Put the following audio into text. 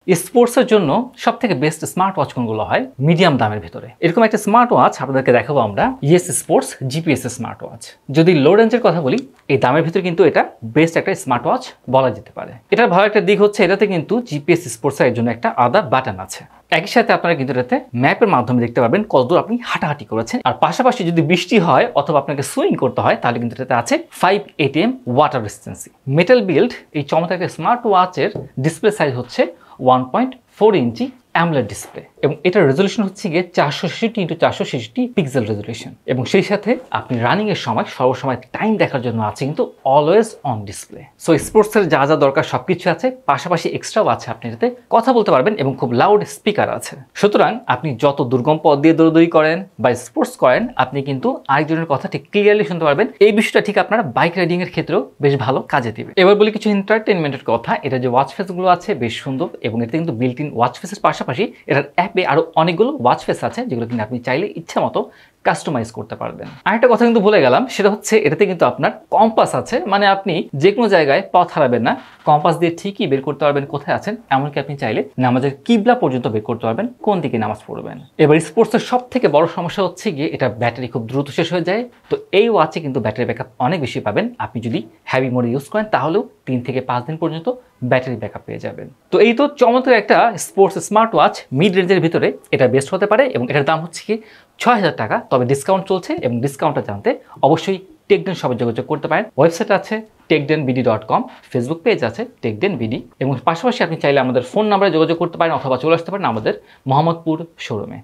স্পোর্টসের জন্য সবথেকে বেস্ট স্মার্ট ওয়াচ কোনগুলো হয় মিডিয়াম দামের ভিতরে। এরকম একটা স্মার্ট ওয়াচ আপনাদেরকে দেখাবো আমরা, yes sports GPS smart watch. যদি লো রেঞ্জের কথা বলি, এই দামের ভিতরে কিন্তু এটা বেস্ট একটা স্মার্ট ওয়াচ বলা যেতে পারে। এটার ভালো একটা দিক হচ্ছে এটাতে কিন্তু জিপিএস স্পোর্টসের জন্য একটা আলাদা বাটন আছে। একই সাথে আপনারা কিন্তু এটাতে ম্যাপের মাধ্যমে দেখতে পারবেন কতদূর আপনি হাঁটাহাঁটি করেছেন। আর পাশাপাশি যদি বৃষ্টি হয় অথবা আপনাকে সুইং করতে হয় তাহলে কিন্তু এটাতে আছে 5 ATM ওয়াটার রেজিস্ট্যান্সি। মেটাল বিল্ড এই চমৎকার একটা স্মার্ট ওয়াচের ডিসপ্লে সাইজ হচ্ছে 1.4 ইঞ্চি অ্যামোলেড ডিসপ্লে এবং এটার রেজলিউশন হচ্ছে গিয়ে 466x466 পিক্সেল রেজলিউশন এবং সেই সাথে আপনি রানিং এর সময় সর্বসময় টাইম দেখার জন্য আছে কিন্তু অলওয়েজ অন ডিসপ্লে। সো স্পোর্টসের যা যা দরকার সবকিছু আছে, পাশাপাশি এক্সট্রাও আছে, আপনি এটাতে কথা বলতে পারবেন এবং খুব লাউড স্পিকার আছে। সুতরাং আপনি যত দুর্গম পথ দিয়ে দৌড়দৌড়ি করেন বা স্পোর্টস করেন, আপনি কিন্তু আরেকজনের কথা ঠিক ক্লিয়ারলি শুনতে পারবেন। এই বিষয়টা ঠিক আপনার বাইক রাইডিং এর ক্ষেত্রেও বেশ ভালো কাজে দিবে। এবার বলি কিছু এন্টারটেইনমেন্টের কথা। এটা যে ওয়াচ ফেসগুলো আছে বেশ সুন্দর এবং এতে কিন্তু বিল্ট ইন ওয়াচ ফেসের পাশাপাশি এটার অ্যাপে আরো অনেকগুলো ওয়াচ ফেস আছে যেগুলো কিন্তু আপনি চাইলে ইচ্ছা মতো কাস্টমাইজ করতে পারবেন। আরেকটা কথা কিন্তু ভুলে গেলাম, সেটা হচ্ছে এটাতে কিন্তু আপনার কম্পাস আছে, মানে আপনি যে কোনো জায়গায় পথ হারাবেন না, কম্পাস দিয়ে ঠিকই বের করতে পারবেন কোথায় আছেন। এমনকি আপনি চাইলে নামাজের কিবলা পর্যন্ত বের করতে পারবেন কোন দিকে নামাজ পড়বেন। এবার স্পোর্টসের সব থেকে বড় সমস্যা হচ্ছে গিয়ে এটা ব্যাটারি খুব দ্রুত শেষ হয়ে যায়। তো এই ওয়াচে কিন্তু ব্যাটারি ব্যাকআপ অনেক বেশি পাবেন। আপনি যদি হেভি মোডে ইউজ করেন তাহলেও 3 থেকে 5 দিন পর্যন্ত ব্যাটারি ব্যাকআপ পেয়ে যাবেন। তো এই তো চমৎকার একটা স্পোর্টস স্মার্ট ওয়াচ মিড রেঞ্জের ভিতরে এটা বেস্ট হতে পারে এবং এটার দাম হচ্ছে কি 6000 টাকা। তবে ডিসকাউন্ট চলছে এবং ডিসকাউন্টটা জানতে অবশ্যই টেকডেন শপে যোগাযোগ করতে পারেন। ওয়েবসাইট আছে techdenbd.com, ফেসবুক পেজ আছে techdenbd এবং পাশাপাশি আপনি চাইলে আমাদের ফোন নাম্বারে যোগাযোগ করতে পারেন অথবা চলে আসতে পারেন আমাদের মোহাম্মদপুর শোরুমে।